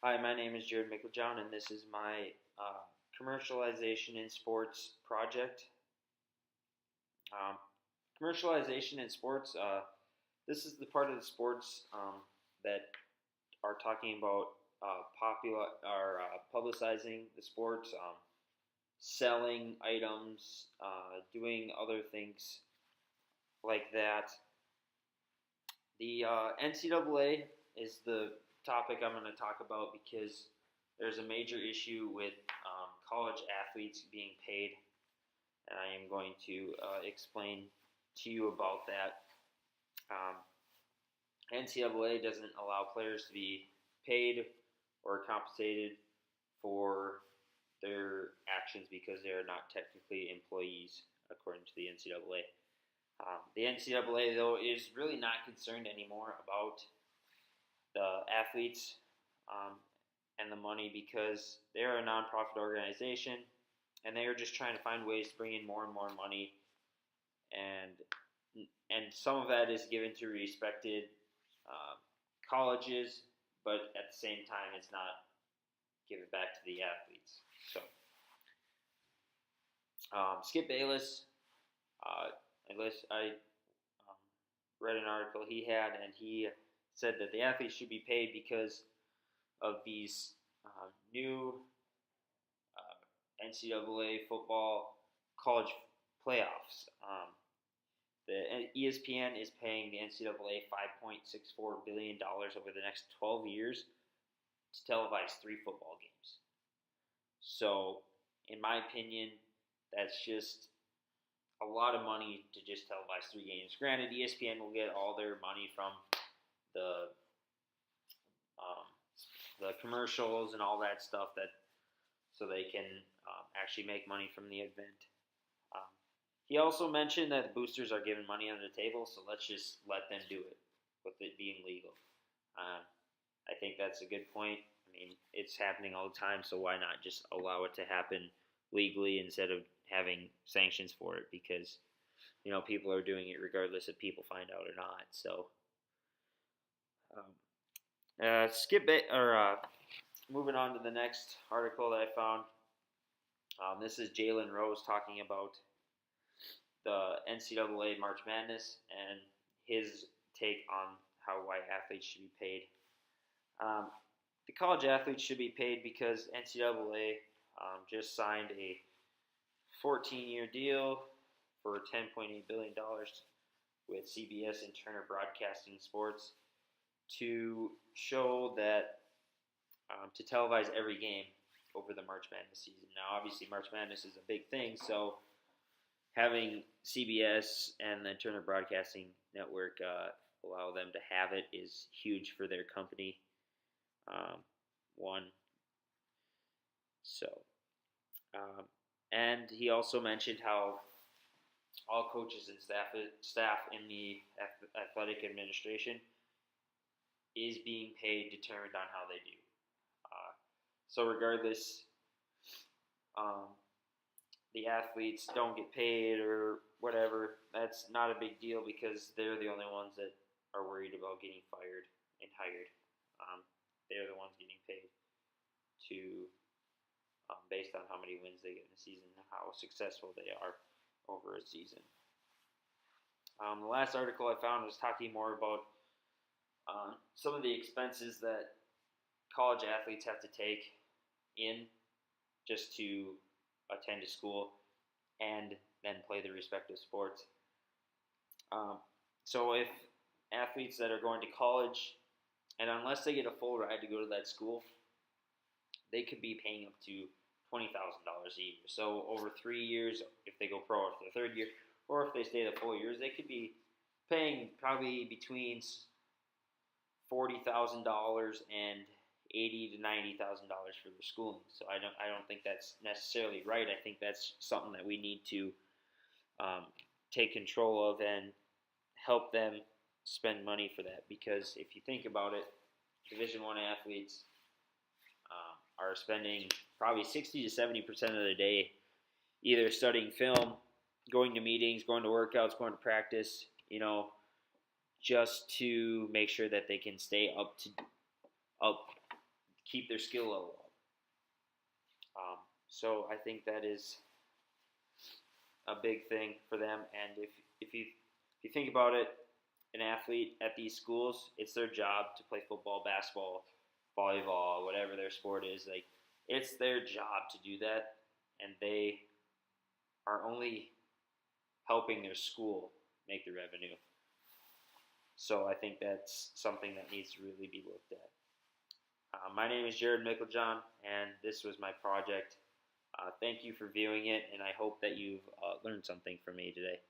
Hi, my name is Jared Micklejohn, and this is my commercialization in sports project. Um, Commercialization in sports. This is the part of the sports that are talking about popular or publicizing the sports, selling items, doing other things like that. The NCAA is the topic I'm going to talk about because there's a major issue with college athletes being paid, and I am going to explain to you about that. Um, NCAA doesn't allow players to be paid or compensated for their actions because they are not technically employees, according to the NCAA. The NCAA, though, is really not concerned anymore about the athletes um, and the money because they're a nonprofit organization and they are just trying to find ways to bring in more and more money, and some of that is given to respected um, colleges, but at the same time, it's not given back to the athletes. So, Skip Bayless, I read an article he had, and he said that the athletes should be paid because of these new NCAA football college playoffs. The ESPN is paying the NCAA $5.64 billion over the next 12 years to televise 3 football games. So, in my opinion, that's just a lot of money to just televise 3 games. Granted, ESPN will get all their money from the um, the commercials and all that stuff so they can actually make money from the event. Um, he also mentioned that the boosters are giving money under the table, so let's just let them do it with it being legal. I think that's a good point. I mean, it's happening all the time, so why not just allow it to happen legally instead of having sanctions for it? Because people are doing it regardless if people find out or not. So, moving on to the next article that I found. This is Jalen Rose talking about the NCAA March Madness and his take on how white athletes should be paid. The college athletes should be paid because NCAA just signed a 14-year deal for $10.8 billion with CBS and Turner Broadcasting Sports to show that to televise every game over the March Madness season. Now, obviously, March Madness is a big thing, so having CBS and the Turner Broadcasting Network allow them to have it is huge for their company. One. So, and he also mentioned how all coaches and staff in the athletic administration is being paid determined on how they do. So regardless, the athletes don't get paid or whatever, that's not a big deal because they're the only ones that are worried about getting fired and hired. They're the ones getting paid based on how many wins they get in a season and how successful they are over a season. The last article I found was talking more about some of the expenses that college athletes have to take in just to attend a school and then play the respective sports. So if athletes that are going to college, and unless they get a full ride to go to that school, they could be paying up to $20,000 a year. So over 3 years, if they go pro after the 3rd year, or if they stay the full years, they could be paying probably between $40,000 and $80,000 to $90,000 for their schooling. So I don't think that's necessarily right. I think that's something that we need to take control of and help them spend money for that. Because if you think about it, Division I athletes are spending probably 60 to 70% of their day either studying film, going to meetings, going to workouts, going to practice, just to make sure that they can stay keep their skill level up. So I think that is a big thing for them. And if you think about it, an athlete at these schools, it's their job to play football, basketball, volleyball, whatever their sport is. Like, it's their job to do that, and they are only helping their school make the revenue. So I think that's something that needs to really be looked at. My name is Jared Micklejohn, and this was my project. Thank you for viewing it, and I hope that you've learned something from me today.